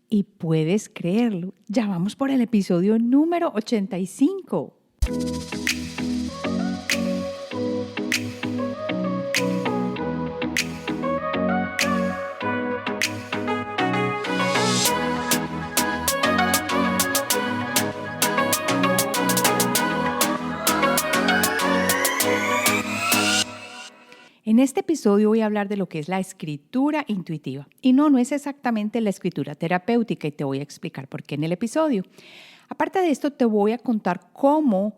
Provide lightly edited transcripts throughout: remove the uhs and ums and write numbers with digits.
Y puedes creerlo, ya vamos por el episodio número 85. En este episodio voy a hablar de lo que es la escritura intuitiva. Y no es exactamente la escritura terapéutica y te voy a explicar por qué en el episodio. Aparte de esto, te voy a contar cómo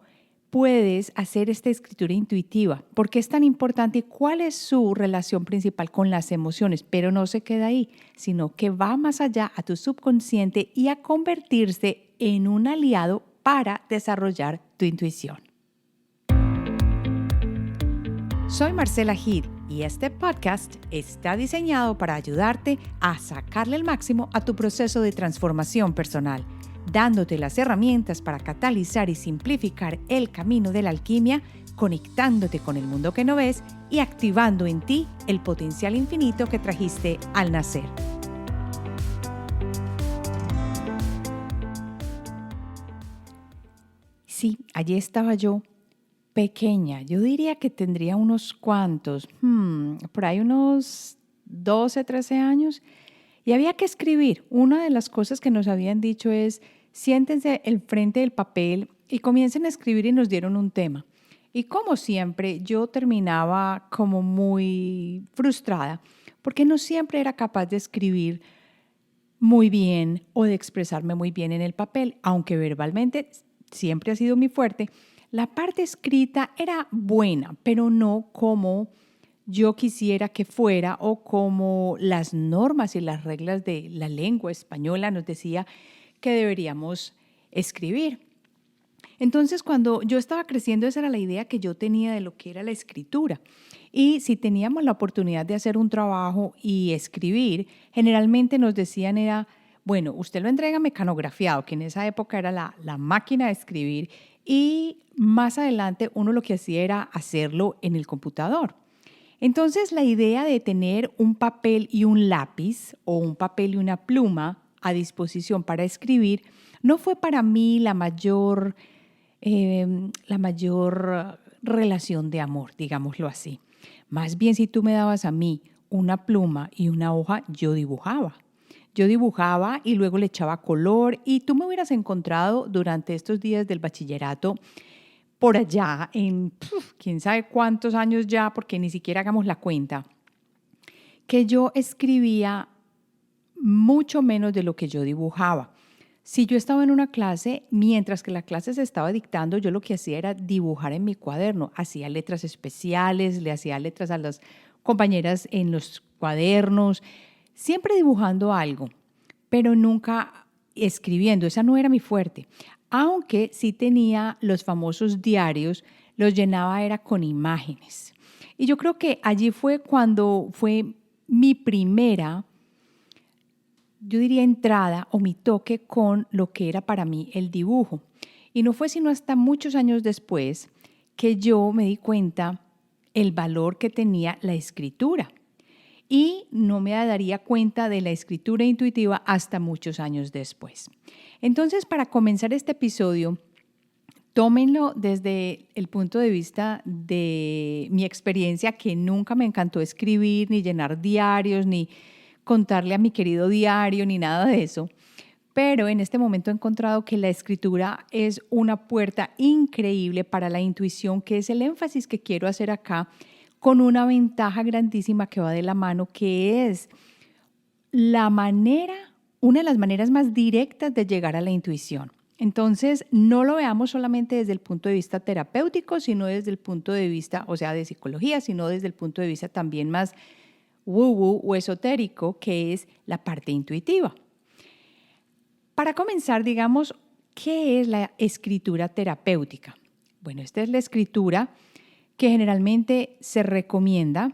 puedes hacer esta escritura intuitiva, por qué es tan importante y cuál es su relación principal con las emociones. Pero no se queda ahí, sino que va más allá a tu subconsciente y a convertirse en un aliado para desarrollar tu intuición. Soy Marcela Gid y este podcast está diseñado para ayudarte a sacarle el máximo a tu proceso de transformación personal, dándote las herramientas para catalizar y simplificar el camino de la alquimia, conectándote con el mundo que no ves y activando en ti el potencial infinito que trajiste al nacer. Sí, allí estaba yo. Pequeña, yo diría que tendría unos cuantos, por ahí unos 12, 13 años, y había que escribir. Una de las cosas que nos habían dicho es, siéntense al frente del papel y comiencen a escribir y nos dieron un tema. Y como siempre, yo terminaba como muy frustrada, porque no siempre era capaz de escribir muy bien o de expresarme muy bien en el papel, aunque verbalmente siempre ha sido mi fuerte. La parte escrita era buena, pero no como yo quisiera que fuera o como las normas y las reglas de la lengua española nos decía que deberíamos escribir. Entonces, cuando yo estaba creciendo, esa era la idea que yo tenía de lo que era la escritura. Y si teníamos la oportunidad de hacer un trabajo y escribir, generalmente nos decían era, bueno, usted lo entrega mecanografiado, que en esa época era la máquina de escribir, y más adelante uno lo que hacía era hacerlo en el computador. Entonces, la idea de tener un papel y un lápiz o un papel y una pluma a disposición para escribir no fue para mí la mayor relación de amor, digámoslo así. Más bien, si tú me dabas a mí una pluma y una hoja, yo dibujaba. Yo dibujaba y luego le echaba color y tú me hubieras encontrado durante estos días del bachillerato por allá en quién sabe cuántos años ya, porque ni siquiera hagamos la cuenta, que yo escribía mucho menos de lo que yo dibujaba. Si yo estaba en una clase, mientras que la clase se estaba dictando, yo lo que hacía era dibujar en mi cuaderno. Hacía letras especiales, le hacía letras a las compañeras en los cuadernos, siempre dibujando algo, pero nunca escribiendo. Esa no era mi fuerte. Aunque sí tenía los famosos diarios, los llenaba era con imágenes. Y yo creo que allí fue cuando fue mi primera, yo diría, entrada o mi toque con lo que era para mí el dibujo. Y no fue sino hasta muchos años después que yo me di cuenta el valor que tenía la escritura. Y no me daría cuenta de la escritura intuitiva hasta muchos años después. Entonces, para comenzar este episodio, tómenlo desde el punto de vista de mi experiencia, que nunca me encantó escribir, ni llenar diarios, ni contarle a mi querido diario, ni nada de eso. Pero en este momento he encontrado que la escritura es una puerta increíble para la intuición, que es el énfasis que quiero hacer acá, con una ventaja grandísima que va de la mano, que es una de las maneras más directas de llegar a la intuición. Entonces, no lo veamos solamente desde el punto de vista terapéutico, sino desde el punto de vista, o sea, de psicología, sino desde el punto de vista también más woo-woo o esotérico, que es la parte intuitiva. Para comenzar, digamos, ¿qué es la escritura terapéutica? Bueno, esta es la escritura que generalmente se recomienda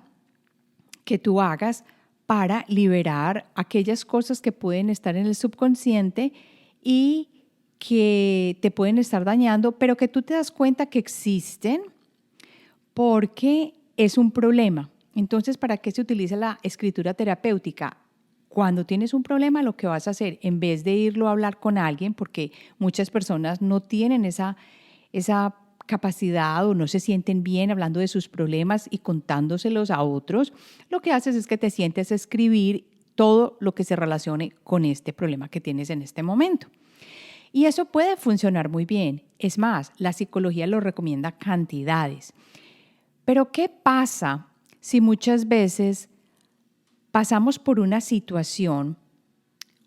que tú hagas para liberar aquellas cosas que pueden estar en el subconsciente y que te pueden estar dañando, pero que tú te das cuenta que existen porque es un problema. Entonces, ¿para qué se utiliza la escritura terapéutica? cuando tienes un problema, lo que vas a hacer, en vez de irlo a hablar con alguien, porque muchas personas no tienen esa capacidad o no se sienten bien hablando de sus problemas y contándoselos a otros, lo que haces es que te sientes a escribir todo lo que se relacione con este problema que tienes en este momento. Y eso puede funcionar muy bien. Es más, la psicología lo recomienda cantidades. Pero ¿qué pasa si muchas veces pasamos por una situación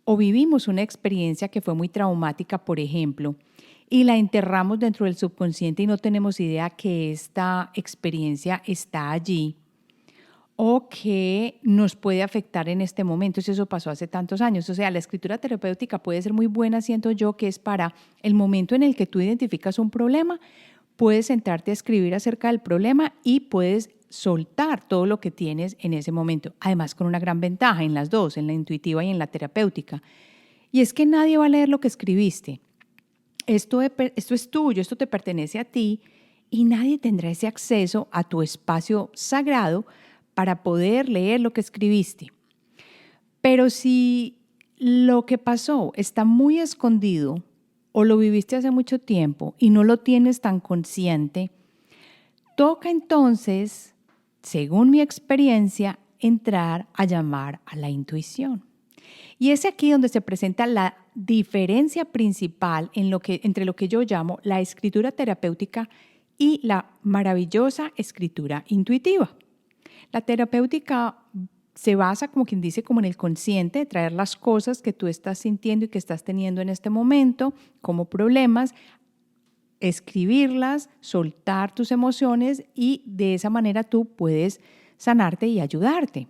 o vivimos una experiencia que fue muy traumática, por ejemplo, y la enterramos dentro del subconsciente y no tenemos idea que esta experiencia está allí o que nos puede afectar en este momento si eso pasó hace tantos años? O sea, la escritura terapéutica puede ser muy buena, siento yo, que es para el momento en el que tú identificas un problema, puedes sentarte a escribir acerca del problema y puedes soltar todo lo que tienes en ese momento. Además, con una gran ventaja en las dos, en la intuitiva y en la terapéutica. Y es que nadie va a leer lo que escribiste. Esto es tuyo, esto te pertenece a ti y nadie tendrá ese acceso a tu espacio sagrado para poder leer lo que escribiste. Pero si lo que pasó está muy escondido o lo viviste hace mucho tiempo y no lo tienes tan consciente, toca entonces, según mi experiencia, entrar a llamar a la intuición. Y es aquí donde se presenta la diferencia principal entre lo que yo llamo la escritura terapéutica y la maravillosa escritura intuitiva. La terapéutica se basa, como quien dice, como en el consciente, de traer las cosas que tú estás sintiendo y que estás teniendo en este momento como problemas, escribirlas, soltar tus emociones y de esa manera tú puedes sanarte y ayudarte.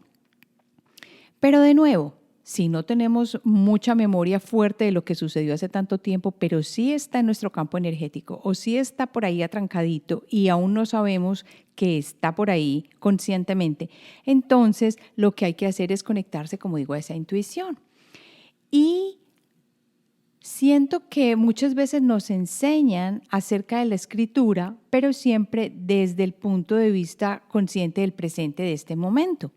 Pero de nuevo, si no tenemos mucha memoria fuerte de lo que sucedió hace tanto tiempo, pero sí está en nuestro campo energético o sí está por ahí atrancadito y aún no sabemos que está por ahí conscientemente, entonces lo que hay que hacer es conectarse, como digo, a esa intuición. Y siento que muchas veces nos enseñan acerca de la escritura, pero siempre desde el punto de vista consciente del presente de este momento.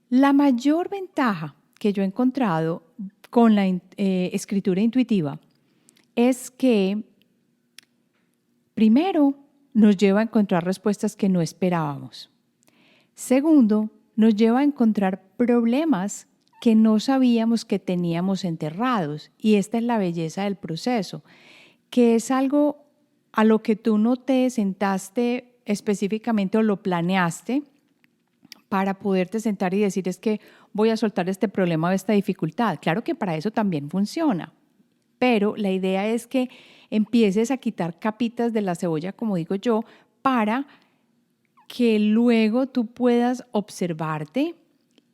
La mayor ventaja que yo he encontrado con la escritura intuitiva es que, primero, nos lleva a encontrar respuestas que no esperábamos. Segundo, nos lleva a encontrar problemas que no sabíamos que teníamos enterrados. Y esta es la belleza del proceso, que es algo a lo que tú no te sentaste específicamente o lo planeaste para poderte sentar y decir es que voy a soltar este problema o esta dificultad. Claro que para eso también funciona, pero la idea es que empieces a quitar capitas de la cebolla, como digo yo, para que luego tú puedas observarte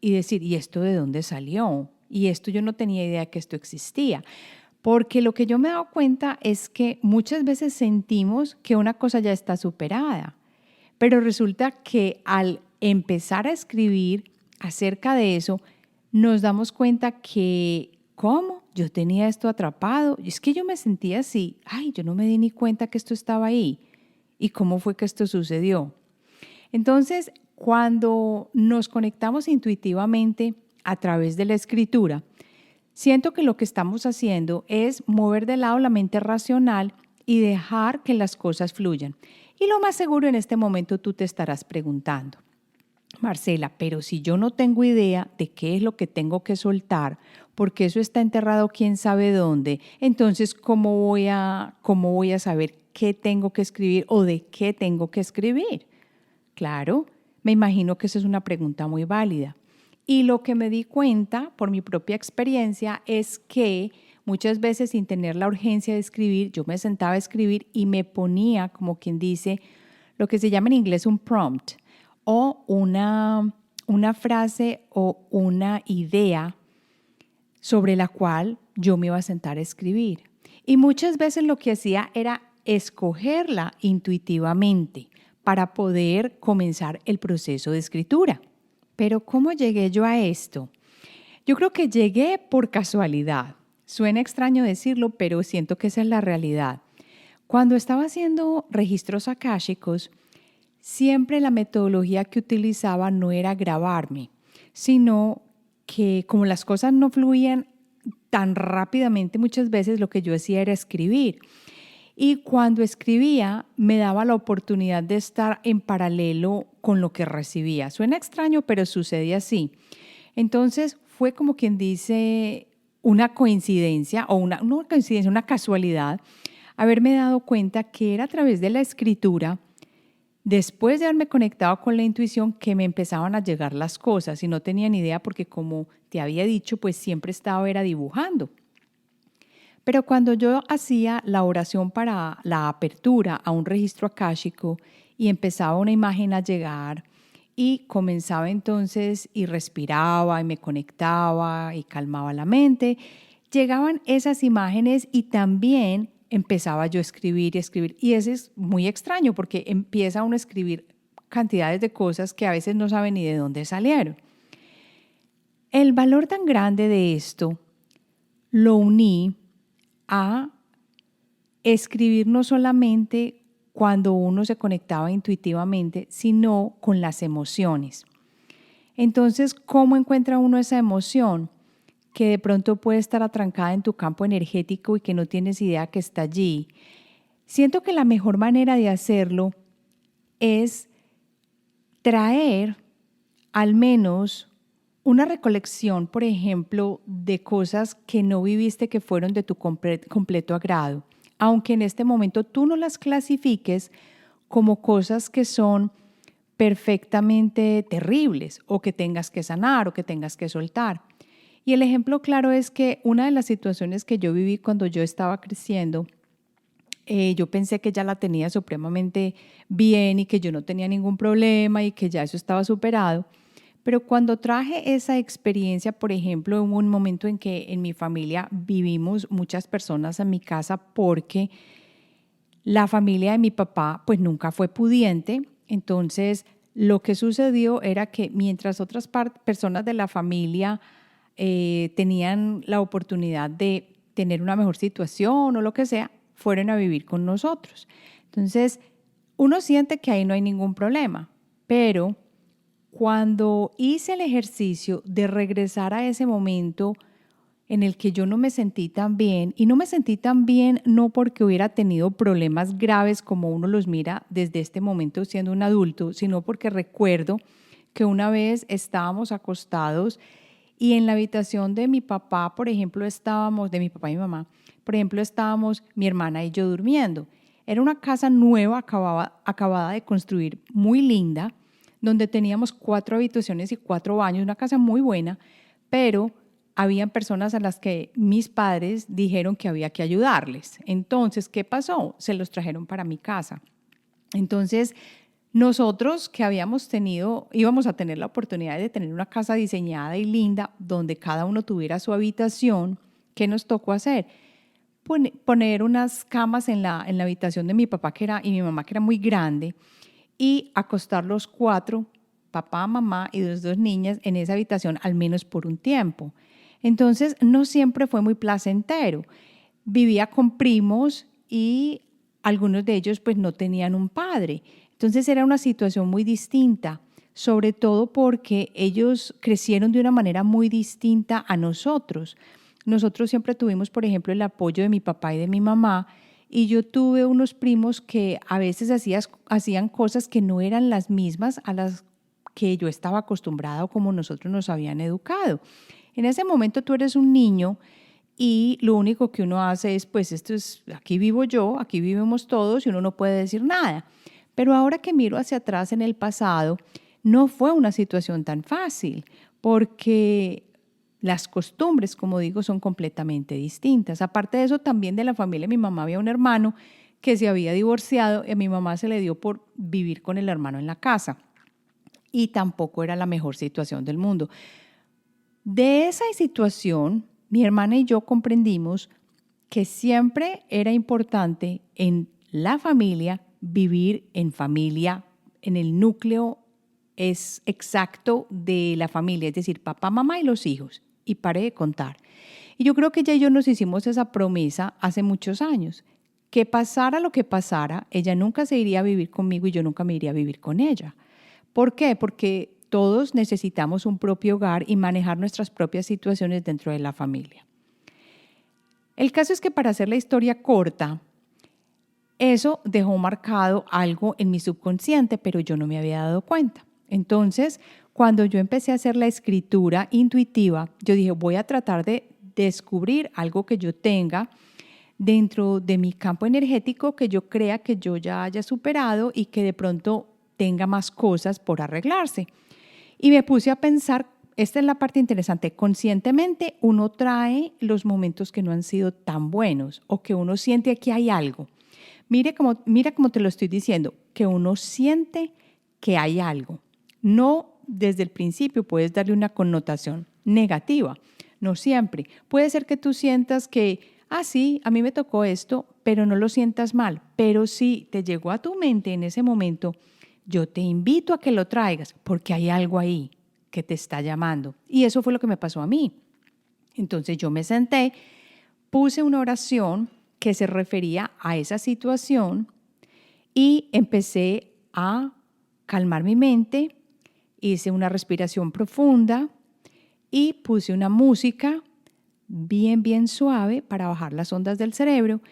y decir, ¿y esto de dónde salió? Y esto yo no tenía idea que esto existía. Porque lo que yo me he dado cuenta es que muchas veces sentimos que una cosa ya está superada, pero resulta que al empezar a escribir acerca de eso, nos damos cuenta que, ¿cómo? Yo tenía esto atrapado. Es que yo me sentía así. Ay, yo no me di ni cuenta que esto estaba ahí. ¿Y cómo fue que esto sucedió? Entonces, cuando nos conectamos intuitivamente a través de la escritura, siento que lo que estamos haciendo es mover de lado la mente racional y dejar que las cosas fluyan. Y lo más seguro en este momento tú te estarás preguntando, Marcela, pero si yo no tengo idea de qué es lo que tengo que soltar, porque eso está enterrado quién sabe dónde, entonces ¿cómo voy a saber qué tengo que escribir o de qué tengo que escribir? Claro, me imagino que esa es una pregunta muy válida. Y lo que me di cuenta por mi propia experiencia es que muchas veces sin tener la urgencia de escribir, yo me sentaba a escribir y me ponía, como quien dice, lo que se llama en inglés un prompt o una frase o una idea sobre la cual yo me iba a sentar a escribir. Y muchas veces lo que hacía era escogerla intuitivamente para poder comenzar el proceso de escritura. Pero ¿cómo llegué yo a esto? Yo creo que llegué por casualidad. Suena extraño decirlo, pero siento que esa es la realidad. Cuando estaba haciendo registros akáshicos, siempre la metodología que utilizaba no era grabarme, sino que como las cosas no fluían tan rápidamente, muchas veces lo que yo hacía era escribir. Y cuando escribía, me daba la oportunidad de estar en paralelo con lo que recibía. Suena extraño, pero sucede así. Entonces fue como quien dice una coincidencia, o no coincidencia, una casualidad, haberme dado cuenta que era a través de la escritura, después de haberme conectado con la intuición, que me empezaban a llegar las cosas y no tenía ni idea porque, como te había dicho, pues siempre estaba era dibujando. Pero cuando yo hacía la oración para la apertura a un registro akáshico y empezaba una imagen a llegar y comenzaba entonces y respiraba y me conectaba y calmaba la mente, llegaban esas imágenes y también empezaba yo a escribir y escribir. Y eso es muy extraño porque empieza uno a escribir cantidades de cosas que a veces no sabe ni de dónde salieron. El valor tan grande de esto lo uní a escribir no solamente cuando uno se conectaba intuitivamente, sino con las emociones. Entonces, ¿cómo encuentra uno esa emoción que de pronto puede estar atrancada en tu campo energético y que no tienes idea que está allí? Siento que la mejor manera de hacerlo es traer al menos una recolección, por ejemplo, de cosas que no viviste que fueron de tu completo agrado, aunque en este momento tú no las clasifiques como cosas que son perfectamente terribles o que tengas que sanar o que tengas que soltar. Y el ejemplo claro es que una de las situaciones que yo viví cuando yo estaba creciendo, yo pensé que ya la tenía supremamente bien y que yo no tenía ningún problema y que ya eso estaba superado. Pero cuando traje esa experiencia, por ejemplo, hubo un momento en que en mi familia vivimos muchas personas en mi casa porque la familia de mi papá pues nunca fue pudiente. Entonces lo que sucedió era que mientras otras personas de la familia tenían la oportunidad de tener una mejor situación o lo que sea, fueron a vivir con nosotros. Entonces uno siente que ahí no hay ningún problema, pero cuando hice el ejercicio de regresar a ese momento en el que yo no me sentí tan bien, y no me sentí tan bien no porque hubiera tenido problemas graves como uno los mira desde este momento siendo un adulto, sino porque recuerdo que una vez estábamos acostados y en la habitación de mi papá, por ejemplo, de mi papá y mi mamá, por ejemplo, estábamos mi hermana y yo durmiendo. Era una casa nueva, acabada de construir, muy linda, donde teníamos 4 habitaciones y 4 baños, una casa muy buena, pero habían personas a las que mis padres dijeron que había que ayudarles. Entonces, ¿qué pasó? Se los trajeron para mi casa. Entonces, nosotros que íbamos a tener la oportunidad de tener una casa diseñada y linda, donde cada uno tuviera su habitación. ¿Qué nos tocó hacer? Poner unas camas en la habitación de mi papá y mi mamá, que era muy grande, y acostar los 4, papá, mamá y las 2 niñas, en esa habitación, al menos por un tiempo. Entonces, no siempre fue muy placentero. Vivía con primos y algunos de ellos pues no tenían un padre. Entonces era una situación muy distinta, sobre todo porque ellos crecieron de una manera muy distinta a nosotros. Nosotros siempre tuvimos, por ejemplo, el apoyo de mi papá y de mi mamá, y yo tuve unos primos que a veces hacían cosas que no eran las mismas a las que yo estaba acostumbrada o como nosotros nos habían educado. En ese momento tú eres un niño y lo único que uno hace es, pues aquí vivo yo, aquí vivimos todos y uno no puede decir nada. Pero ahora que miro hacia atrás en el pasado, no fue una situación tan fácil porque las costumbres, como digo, son completamente distintas. Aparte de eso, también de la familia de mi mamá había un hermano que se había divorciado y a mi mamá se le dio por vivir con el hermano en la casa. Y tampoco era la mejor situación del mundo. De esa situación, mi hermana y yo comprendimos que siempre era importante en la familia vivir en familia, en el núcleo es exacto de la familia, es decir, papá, mamá y los hijos. Y paré de contar. Y yo creo que ella y yo nos hicimos esa promesa hace muchos años, que pasara lo que pasara, ella nunca se iría a vivir conmigo y yo nunca me iría a vivir con ella. ¿Por qué? Porque todos necesitamos un propio hogar y manejar nuestras propias situaciones dentro de la familia. El caso es que, para hacer la historia corta, eso dejó marcado algo en mi subconsciente, pero yo no me había dado cuenta. Entonces, cuando yo empecé a hacer la escritura intuitiva, yo dije, voy a tratar de descubrir algo que yo tenga dentro de mi campo energético que yo crea que yo ya haya superado y que de pronto tenga más cosas por arreglarse. Y me puse a pensar, esta es la parte interesante, conscientemente uno trae los momentos que no han sido tan buenos o que uno siente que hay algo. Mira cómo te lo estoy diciendo, que uno siente que hay algo. No desde el principio puedes darle una connotación negativa, no siempre. Puede ser que tú sientas que, sí, a mí me tocó esto, pero no lo sientas mal. Pero si te llegó a tu mente en ese momento, yo te invito a que lo traigas porque hay algo ahí que te está llamando. Y eso fue lo que me pasó a mí. Entonces yo me senté, puse una oración que se refería a esa situación y empecé a calmar mi mente, hice una respiración profunda y puse una música bien suave para bajar las ondas del cerebro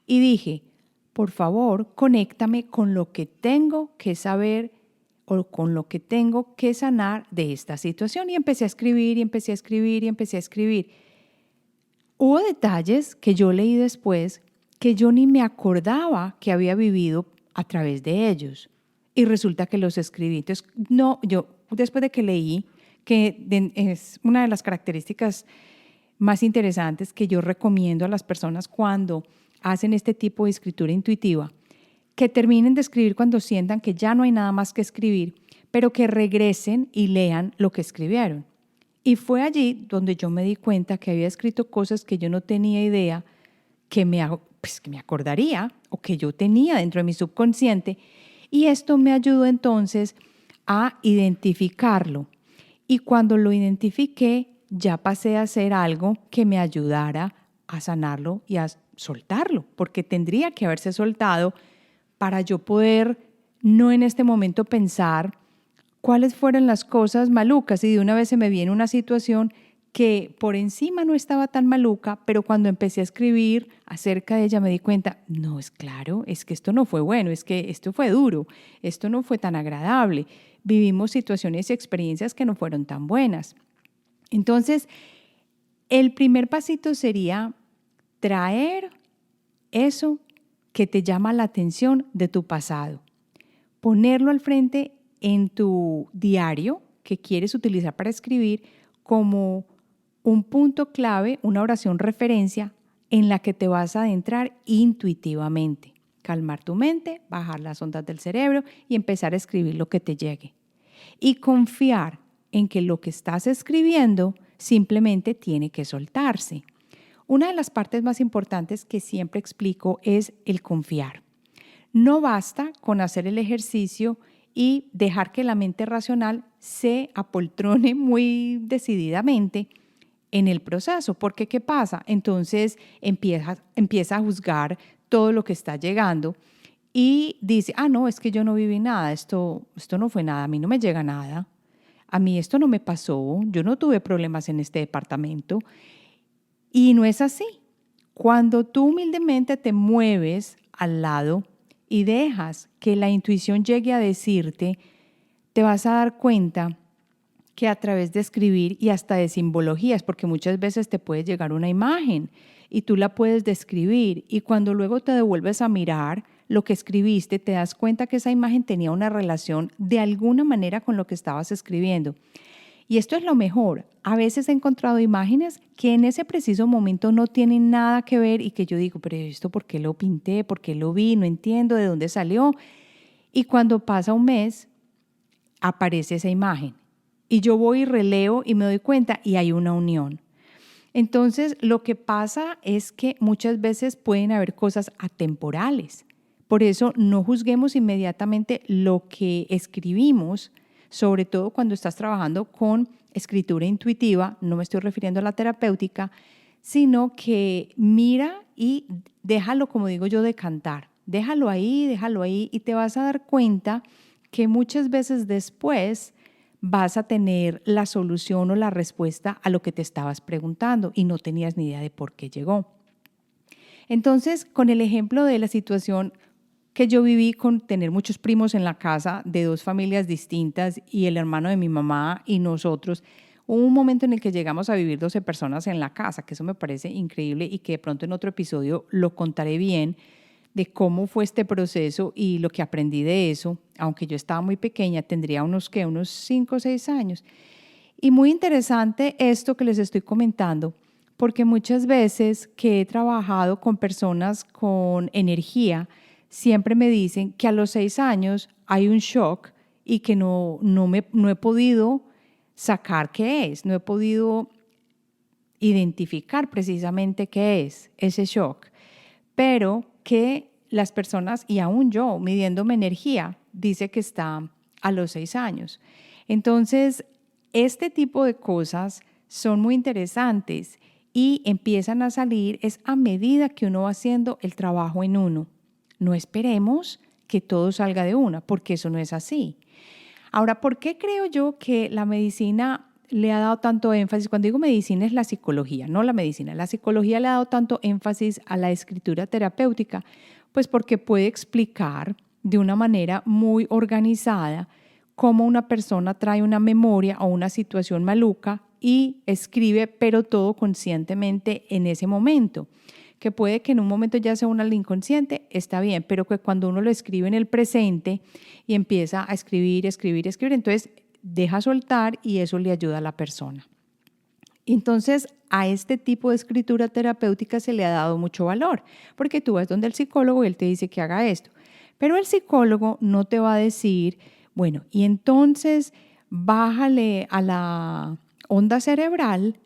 y dije, por favor, conéctame con lo que tengo que saber o con lo que tengo que sanar de esta situación. Y empecé a escribir, y empecé a escribir, y empecé a escribir. Hubo detalles que yo leí después que yo ni me acordaba que había vivido a través de ellos. Y resulta que los escribí. Entonces, yo después de que leí, es una de las características más interesantes que yo recomiendo a las personas cuando hacen este tipo de escritura intuitiva, que terminen de escribir cuando sientan que ya no hay nada más que escribir, pero que regresen y lean lo que escribieron. Y fue allí donde yo me di cuenta que había escrito cosas que yo no tenía idea que me acordaría o que yo tenía dentro de mi subconsciente. Y esto me ayudó entonces a identificarlo. Y cuando lo identifiqué, ya pasé a hacer algo que me ayudara a sanarlo y a soltarlo, porque tendría que haberse soltado para yo poder no en este momento pensar cuáles fueron las cosas malucas. Y de una vez se me viene una situación que por encima no estaba tan maluca, pero cuando empecé a escribir acerca de ella me di cuenta, no, es claro, es que esto no fue bueno, es que esto fue duro, esto no fue tan agradable. Vivimos situaciones y experiencias que no fueron tan buenas. Entonces, el primer pasito sería traer eso que te llama la atención de tu pasado, ponerlo al frente en tu diario que quieres utilizar para escribir como un punto clave, una oración referencia en la que te vas a adentrar intuitivamente. Calmar tu mente, bajar las ondas del cerebro y empezar a escribir lo que te llegue. Y confiar en que lo que estás escribiendo simplemente tiene que soltarse. Una de las partes más importantes que siempre explico es el confiar. No basta con hacer el ejercicio y dejar que la mente racional se apoltrone muy decididamente en el proceso, porque ¿qué pasa? Entonces empieza a juzgar todo lo que está llegando y dice, no, es que yo no viví nada, esto no fue nada, a mí no me llega nada, a mí esto no me pasó, yo no tuve problemas en este departamento. Y no es así. Cuando tú humildemente te mueves al lado y dejas que la intuición llegue a decirte, te vas a dar cuenta que a través de escribir y hasta de simbologías, porque muchas veces te puede llegar una imagen y tú la puedes describir y cuando luego te devuelves a mirar lo que escribiste, te das cuenta que esa imagen tenía una relación de alguna manera con lo que estabas escribiendo. Y esto es lo mejor. A veces he encontrado imágenes que en ese preciso momento no tienen nada que ver y que yo digo, pero ¿esto por qué lo pinté? ¿Por qué lo vi? No entiendo de dónde salió. Y cuando pasa un mes, aparece esa imagen. Y yo voy y releo y me doy cuenta y hay una unión. Entonces, lo que pasa es que muchas veces pueden haber cosas atemporales. Por eso no juzguemos inmediatamente lo que escribimos, sobre todo cuando estás trabajando con escritura intuitiva, no me estoy refiriendo a la terapéutica, sino que mira y déjalo, como digo yo, decantar. Déjalo ahí y te vas a dar cuenta que muchas veces después vas a tener la solución o la respuesta a lo que te estabas preguntando y no tenías ni idea de por qué llegó. Entonces, con el ejemplo de la situación que yo viví con tener muchos primos en la casa de 2 familias distintas y el hermano de mi mamá y nosotros, hubo un momento en el que llegamos a vivir 12 personas en la casa, que eso me parece increíble y que de pronto en otro episodio lo contaré bien de cómo fue este proceso y lo que aprendí de eso, aunque yo estaba muy pequeña, tendría unos 5 o 6 años. Y muy interesante esto que les estoy comentando, porque muchas veces que he trabajado con personas con energía, siempre me dicen que a los 6 años hay un shock y que no he podido sacar qué es, no he podido identificar precisamente qué es ese shock, pero que las personas, y aún yo midiéndome energía, dice que está a los 6 años. Entonces, este tipo de cosas son muy interesantes y empiezan a salir es a medida que uno va haciendo el trabajo en uno. No esperemos que todo salga de una, porque eso no es así. Ahora, ¿por qué creo yo que la medicina le ha dado tanto énfasis? Cuando digo medicina es la psicología, no la medicina. La psicología le ha dado tanto énfasis a la escritura terapéutica, pues porque puede explicar de una manera muy organizada cómo una persona trae una memoria o una situación maluca y escribe, pero todo conscientemente en ese momento. Que puede que en un momento ya sea una al inconsciente, está bien, pero que cuando uno lo escribe en el presente y empieza a escribir, entonces deja soltar y eso le ayuda a la persona. Entonces, a este tipo de escritura terapéutica se le ha dado mucho valor, porque tú vas donde el psicólogo y él te dice que haga esto, pero el psicólogo no te va a decir, bueno, y entonces bájale a la onda cerebral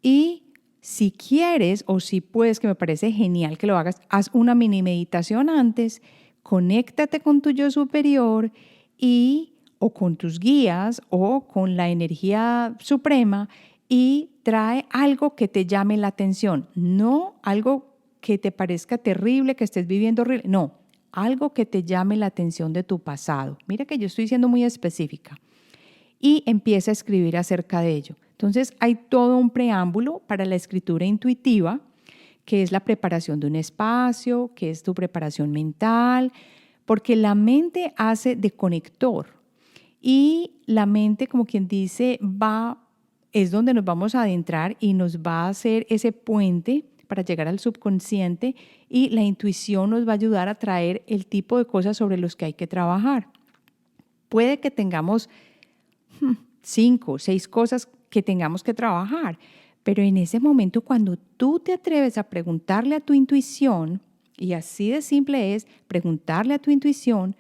y si quieres o si puedes, que me parece genial que lo hagas, haz una mini meditación antes, conéctate con tu yo superior o con tus guías o con la energía suprema y trae algo que te llame la atención, no algo que te parezca terrible, que estés viviendo horrible, no, algo que te llame la atención de tu pasado. Mira que yo estoy siendo muy específica y empieza a escribir acerca de ello. Entonces hay todo un preámbulo para la escritura intuitiva, que es la preparación de un espacio, que es tu preparación mental, porque la mente hace de conector y la mente, como quien dice, es donde nos vamos a adentrar y nos va a hacer ese puente para llegar al subconsciente y la intuición nos va a ayudar a traer el tipo de cosas sobre los que hay que trabajar. Puede que tengamos 5 o 6 cosas que tengamos que trabajar, pero en ese momento cuando tú te atreves a preguntarle a tu intuición, y así de simple es preguntarle a tu intuición,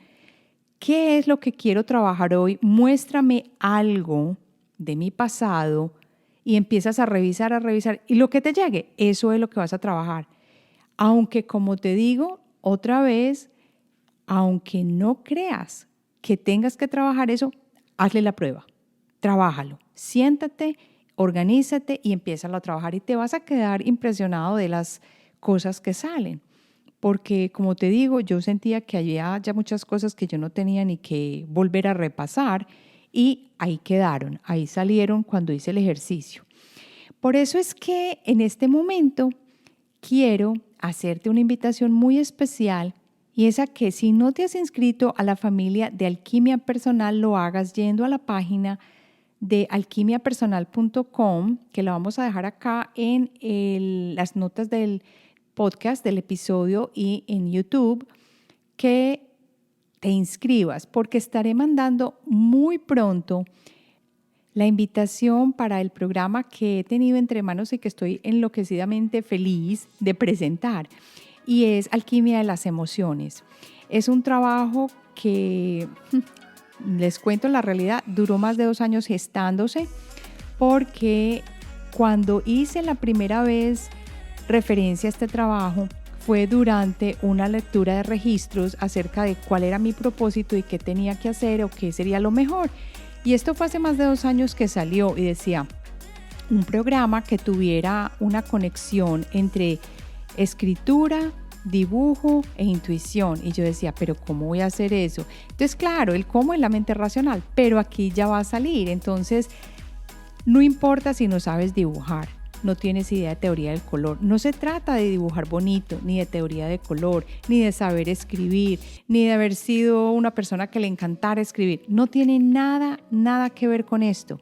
¿qué es lo que quiero trabajar hoy? Muéstrame algo de mi pasado y empiezas a revisar y lo que te llegue, eso es lo que vas a trabajar. Aunque como te digo, otra vez, aunque no creas que tengas que trabajar eso, hazle la prueba, trabájalo, siéntate, organízate y empiézalo a trabajar y te vas a quedar impresionado de las cosas que salen. Porque como te digo, yo sentía que había ya muchas cosas que yo no tenía ni que volver a repasar y ahí quedaron, ahí salieron cuando hice el ejercicio. Por eso es que en este momento quiero hacerte una invitación muy especial y es a que si no te has inscrito a la familia de Alquimia Personal, lo hagas yendo a la página de alquimiapersonal.com, que la vamos a dejar acá en las notas del podcast, del episodio y en YouTube, que te inscribas porque estaré mandando muy pronto la invitación para el programa que he tenido entre manos y que estoy enloquecidamente feliz de presentar y es Alquimia de las Emociones. Es un trabajo que, les cuento la realidad, duró más de 2 años gestándose porque cuando hice la primera vez referencia a este trabajo fue durante una lectura de registros acerca de cuál era mi propósito y qué tenía que hacer o qué sería lo mejor. Y esto fue hace más de 2 años que salió y decía, un programa que tuviera una conexión entre escritura, dibujo e intuición. Y yo decía, pero ¿cómo voy a hacer eso? Entonces, claro, el cómo es la mente racional, pero aquí ya va a salir. Entonces, no importa si no sabes dibujar, no tienes idea de teoría del color. No se trata de dibujar bonito, ni de teoría de color, ni de saber escribir, ni de haber sido una persona que le encantara escribir. No tiene nada que ver con esto.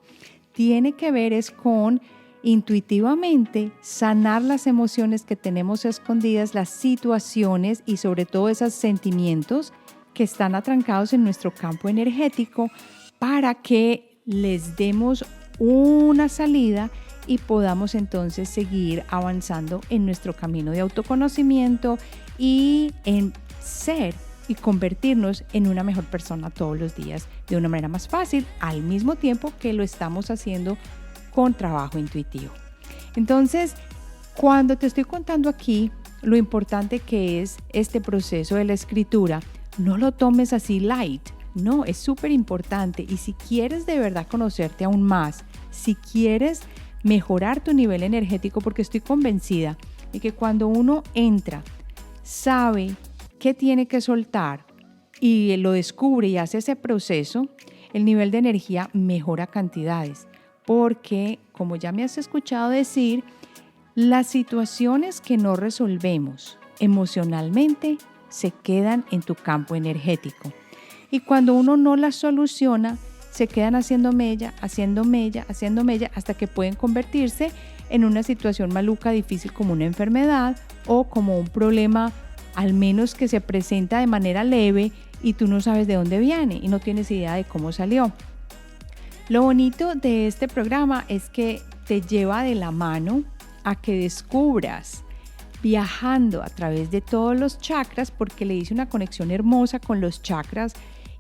Tiene que ver es con intuitivamente sanar las emociones que tenemos escondidas, las situaciones y sobre todo esos sentimientos que están atrancados en nuestro campo energético para que les demos una salida y podamos entonces seguir avanzando en nuestro camino de autoconocimiento y en ser y convertirnos en una mejor persona todos los días de una manera más fácil, al mismo tiempo que lo estamos haciendo con trabajo intuitivo. Entonces, cuando te estoy contando aquí lo importante que es este proceso de la escritura, no lo tomes así light. No, es súper importante y si quieres de verdad conocerte aún más, si quieres mejorar tu nivel energético, porque estoy convencida de que cuando uno entra, sabe qué tiene que soltar y lo descubre y hace ese proceso, el nivel de energía mejora cantidades, porque como ya me has escuchado decir, las situaciones que no resolvemos emocionalmente se quedan en tu campo energético. Y cuando uno no las soluciona, se quedan haciendo mella, hasta que pueden convertirse en una situación maluca, difícil como una enfermedad o como un problema, al menos que se presenta de manera leve y tú no sabes de dónde viene y no tienes idea de cómo salió. Lo bonito de este programa es que te lleva de la mano a que descubras viajando a través de todos los chakras, porque le hice una conexión hermosa con los chakras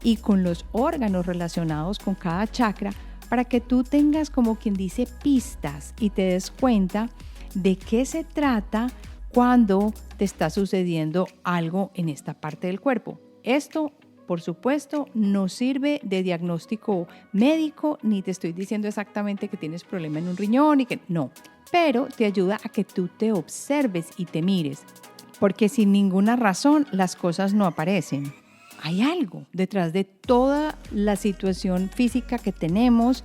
y con los órganos relacionados con cada chakra para que tú tengas, como quien dice, pistas y te des cuenta de qué se trata cuando te está sucediendo algo en esta parte del cuerpo. Esto, por supuesto, no sirve de diagnóstico médico, ni te estoy diciendo exactamente que tienes problema en un riñón y que no, pero te ayuda a que tú te observes y te mires, porque sin ninguna razón las cosas no aparecen. Hay algo detrás de toda la situación física que tenemos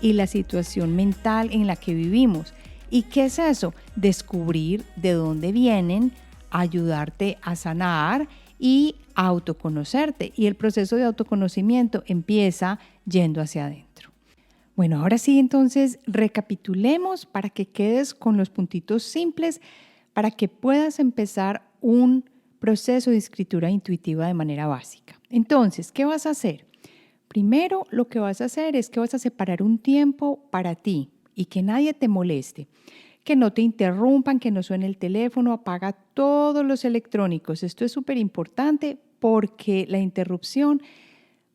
y la situación mental en la que vivimos. ¿Y qué es eso? Descubrir de dónde vienen, ayudarte a sanar y a autoconocerte. Y el proceso de autoconocimiento empieza yendo hacia adentro. Bueno, ahora sí, entonces recapitulemos para que quedes con los puntitos simples para que puedas empezar un proceso de escritura intuitiva de manera básica. Entonces, ¿qué vas a hacer? Primero, lo que vas a hacer es que vas a separar un tiempo para ti y que nadie te moleste, que no te interrumpan, que no suene el teléfono, apaga todos los electrónicos. Esto es súper importante porque la interrupción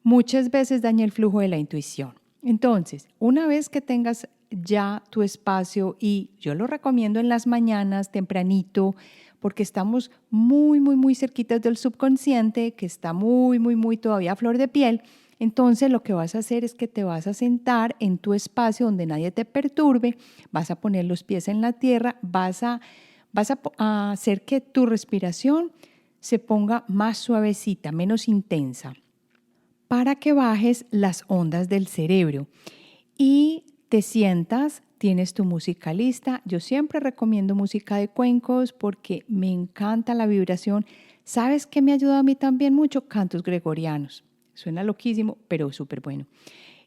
muchas veces daña el flujo de la intuición. Entonces, una vez que tengas ya tu espacio, y yo lo recomiendo en las mañanas, tempranito, porque estamos muy cerquitas del subconsciente, que está muy todavía a flor de piel. Entonces lo que vas a hacer es que te vas a sentar en tu espacio donde nadie te perturbe, vas a poner los pies en la tierra, vas a hacer que tu respiración se ponga más suavecita, menos intensa, para que bajes las ondas del cerebro y te sientas. Tienes tu música lista. Yo siempre recomiendo música de cuencos porque me encanta la vibración. ¿Sabes qué me ayuda a mí también mucho? Cantos gregorianos. Suena loquísimo, pero súper bueno.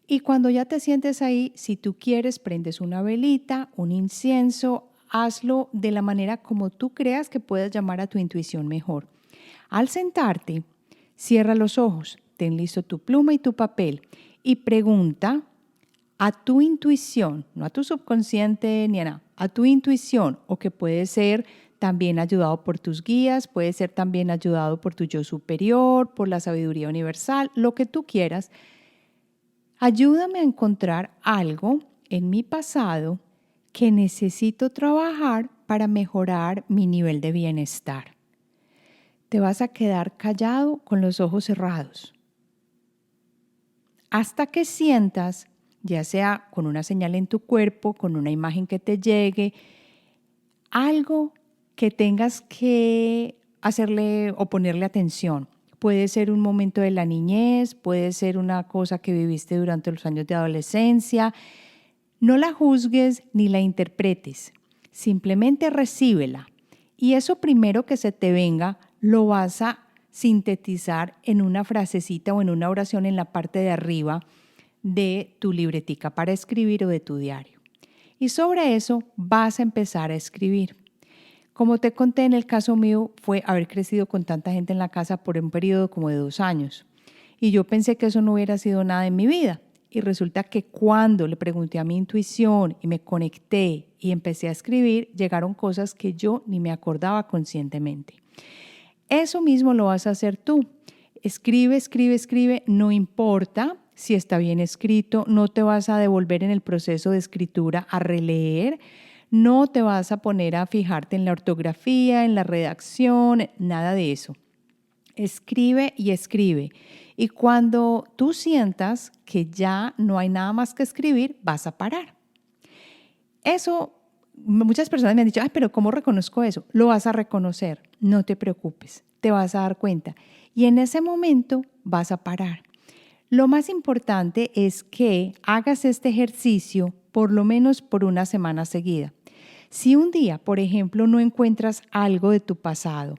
Y cuando ya te sientes ahí, si tú quieres, prendes una velita, un incienso, hazlo de la manera como tú creas que puedas llamar a tu intuición mejor. Al sentarte, cierra los ojos, ten listo tu pluma y tu papel y pregunta a tu intuición, no a tu subconsciente ni a nada, a tu intuición, o que puede ser también ayudado por tus guías, puede ser también ayudado por tu yo superior, por la sabiduría universal, lo que tú quieras. Ayúdame a encontrar algo en mi pasado que necesito trabajar para mejorar mi nivel de bienestar. Te vas a quedar callado con los ojos cerrados hasta que sientas, ya sea con una señal en tu cuerpo, con una imagen que te llegue, algo que tengas que hacerle o ponerle atención. Puede ser un momento de la niñez, puede ser una cosa que viviste durante los años de adolescencia. No la juzgues ni la interpretes, simplemente recíbela. Y eso primero que se te venga lo vas a sintetizar en una frasecita o en una oración en la parte de arriba de tu libretica para escribir o de tu diario. Y sobre eso vas a empezar a escribir. Como te conté, en el caso mío fue haber crecido con tanta gente en la casa por un periodo como de 2 años. Y yo pensé que eso no hubiera sido nada en mi vida. Y resulta que cuando le pregunté a mi intuición y me conecté y empecé a escribir, llegaron cosas que yo ni me acordaba conscientemente. Eso mismo lo vas a hacer tú. Escribe, escribe, escribe, no importa si está bien escrito, no te vas a devolver en el proceso de escritura a releer, no te vas a poner a fijarte en la ortografía, en la redacción, nada de eso. Escribe y escribe. Y cuando tú sientas que ya no hay nada más que escribir, vas a parar. Eso, muchas personas me han dicho, ay, pero ¿cómo reconozco eso? Lo vas a reconocer, no te preocupes, te vas a dar cuenta. Y en ese momento vas a parar. Lo más importante es que hagas este ejercicio por lo menos por una semana seguida. Si un día, por ejemplo, no encuentras algo de tu pasado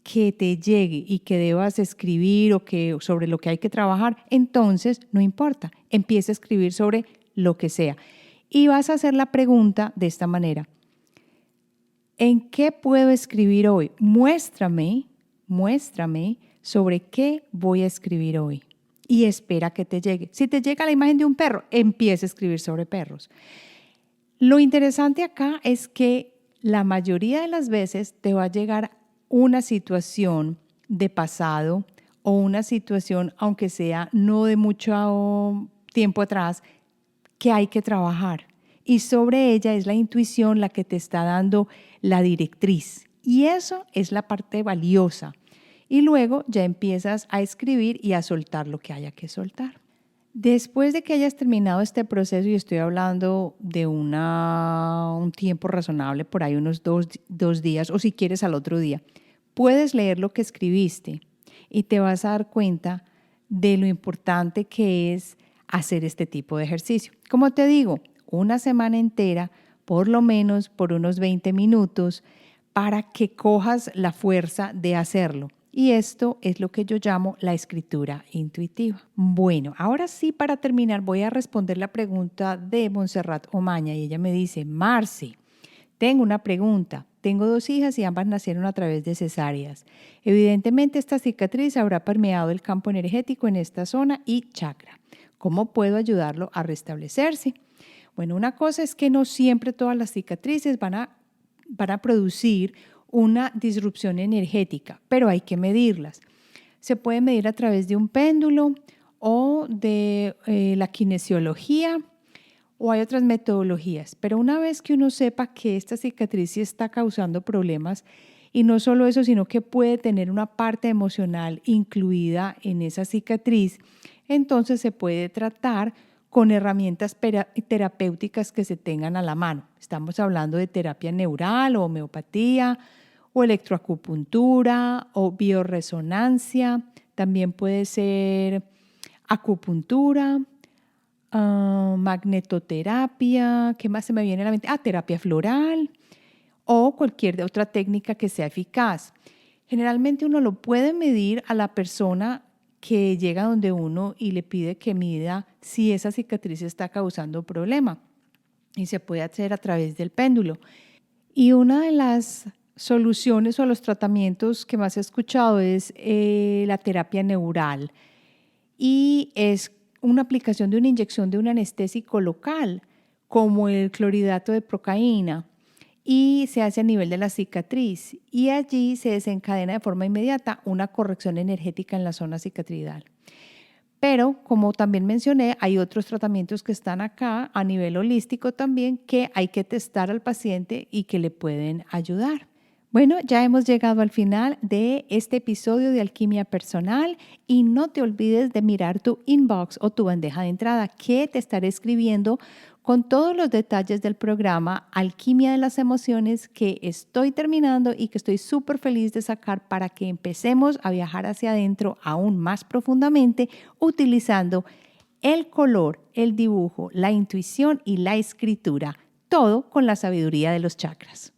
que te llegue y que debas escribir o que sobre lo que hay que trabajar, entonces no importa, empieza a escribir sobre lo que sea. Y vas a hacer la pregunta de esta manera: ¿en qué puedo escribir hoy? Muéstrame sobre qué voy a escribir hoy. Y espera que te llegue. Si te llega la imagen de un perro, empieza a escribir sobre perros. Lo interesante acá es que la mayoría de las veces te va a llegar una situación de pasado o una situación, aunque sea no de mucho tiempo atrás, que hay que trabajar. Y sobre ella es la intuición la que te está dando la directriz. Y eso es la parte valiosa. Y luego ya empiezas a escribir y a soltar lo que haya que soltar. Después de que hayas terminado este proceso, y estoy hablando de un tiempo razonable, por ahí unos dos días, o si quieres al otro día, puedes leer lo que escribiste y te vas a dar cuenta de lo importante que es hacer este tipo de ejercicio. Como te digo, una semana entera, por lo menos por unos 20 minutos, para que cojas la fuerza de hacerlo. Y esto es lo que yo llamo la escritura intuitiva. Bueno, ahora sí, para terminar, voy a responder la pregunta de Montserrat Omaña. Y ella me dice: Marci, tengo una pregunta. Tengo 2 hijas y ambas nacieron a través de cesáreas. Evidentemente, esta cicatriz habrá permeado el campo energético en esta zona y chakra. ¿Cómo puedo ayudarlo a restablecerse? Bueno, una cosa es que no siempre todas las cicatrices van a producir una disrupción energética, pero hay que medirlas. Se puede medir a través de un péndulo o de la kinesiología, o hay otras metodologías. Pero una vez que uno sepa que esta cicatriz sí está causando problemas, y no solo eso, sino que puede tener una parte emocional incluida en esa cicatriz, entonces se puede tratar con herramientas terapéuticas que se tengan a la mano. Estamos hablando de terapia neural o homeopatía o electroacupuntura o bioresonancia. También puede ser acupuntura, magnetoterapia, ¿qué más se me viene a la mente? Terapia floral o cualquier otra técnica que sea eficaz. Generalmente uno lo puede medir a la persona que llega donde uno y le pide que mida si esa cicatriz está causando problema, y se puede hacer a través del péndulo. Y una de las soluciones o los tratamientos que más he escuchado es la terapia neural, y es una aplicación de una inyección de un anestésico local como el clorhidrato de procaína, y se hace a nivel de la cicatriz, y allí se desencadena de forma inmediata una corrección energética en la zona cicatrial. Pero, como también mencioné, hay otros tratamientos que están acá a nivel holístico también, que hay que testar al paciente y que le pueden ayudar. Bueno, ya hemos llegado al final de este episodio de Alquimia Personal, y no te olvides de mirar tu inbox o tu bandeja de entrada, que te estaré escribiendo con todos los detalles del programa Alquimia de las Emociones que estoy terminando y que estoy súper feliz de sacar para que empecemos a viajar hacia adentro aún más profundamente utilizando el color, el dibujo, la intuición y la escritura, todo con la sabiduría de los chakras.